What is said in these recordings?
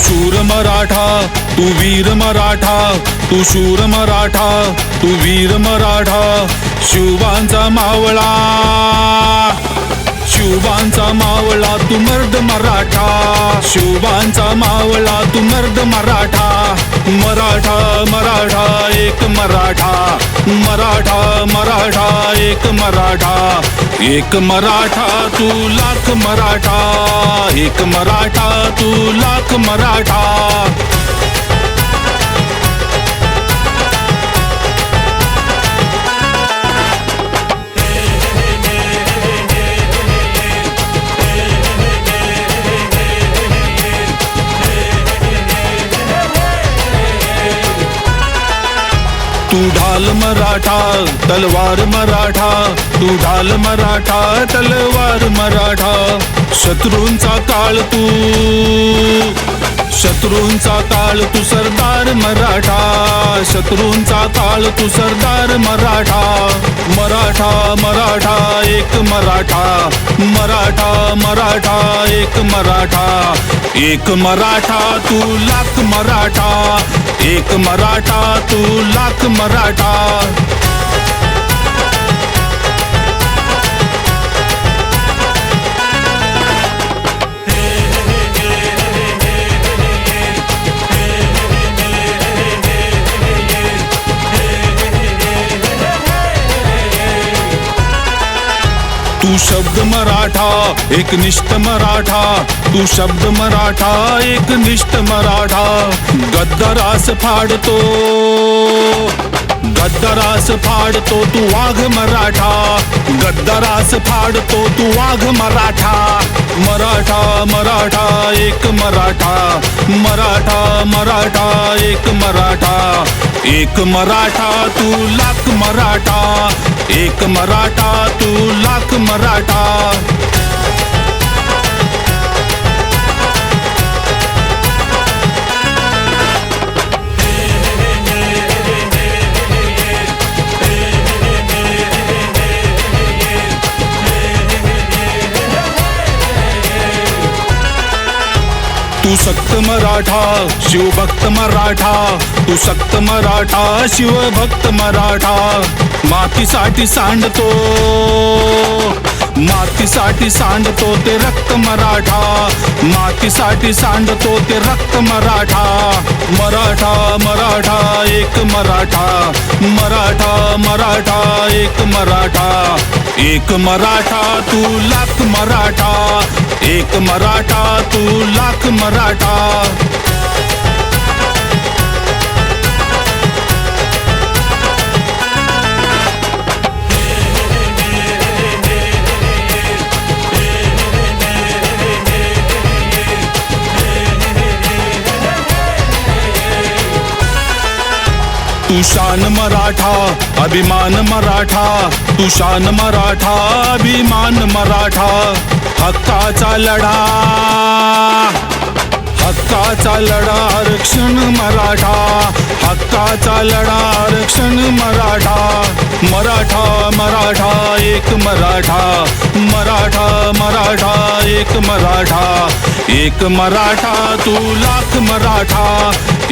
शूर मराठा, तू वीर मराठा, तू शूर मराठा, तू वीर मराठा. शिवबांचा मावळा, शिवबांचा मावळा, तू मर्द मराठा. शिवबांचा मावळा, तू मर्द मराठा. मराठा मराठा एक मराठा, मराठा मराठा एक मराठा. एक मराठा तू लाख मराठा, एक मराठा तू लाख मराठा. तू ढाल मराठा, तलवार मराठा, तू ढाल मराठा, तलवार मराठा. शत्रूंचा काळ तू, शत्रूंचा काळ तू सरदार मराठा. शत्रूंचा काळ तू सरदार मराठा. मराठा मराठा एक मराठा, मराठा मराठा एक मराठा. एक मराठा तू लाख मराठा, एक मराठा तू लाख मराठा. तू शब्द मराठा, एक निष्ठ मराठा, तू शब्द मराठा, एक निष्ठ मराठा. गद्दारास फाडतो, गद्दारास फाडतो तू वाघ मराठा. गद्दारास फाडतो तू वाघ मराठा. मराठा मराठा एक मराठा, मराठा मराठा एक मराठा. एक मराठा तू लाख मराठा, एक मराठा तू लाख मराठा. तू सक्त मराठा, शिवभक्त मराठा, तू सक्त मराठा, शिवभक्त मराठा. मातीसाठी सांडतो, मातीसाठी सांडतो ते रक्त मराठा. मातीसाठी सांडतो ते रक्त मराठा. मराठा मराठा एक मराठा, मराठा मराठा एक मराठा. एक मराठा तू लाख मराठा, एक मराठा तू लाख मराठा. तू शान मराठा, अभिमान मराठा, तू शान मराठा, अभिमान मराठा. हक्काचा लढा, हक्काचा लढा, आरक्षण मराठा. हक्काचा लढा, आरक्षण मराठा. मराठा मराठा एक मराठा, मराठा मराठा एक मराठा. एक मराठा तू लाख मराठा,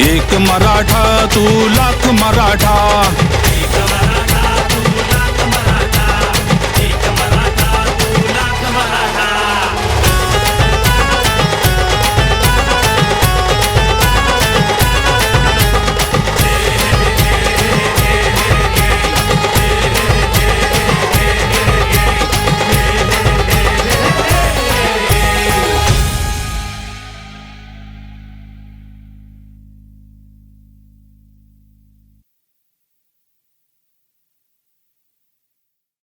एक मराठा तू लाख मराठा.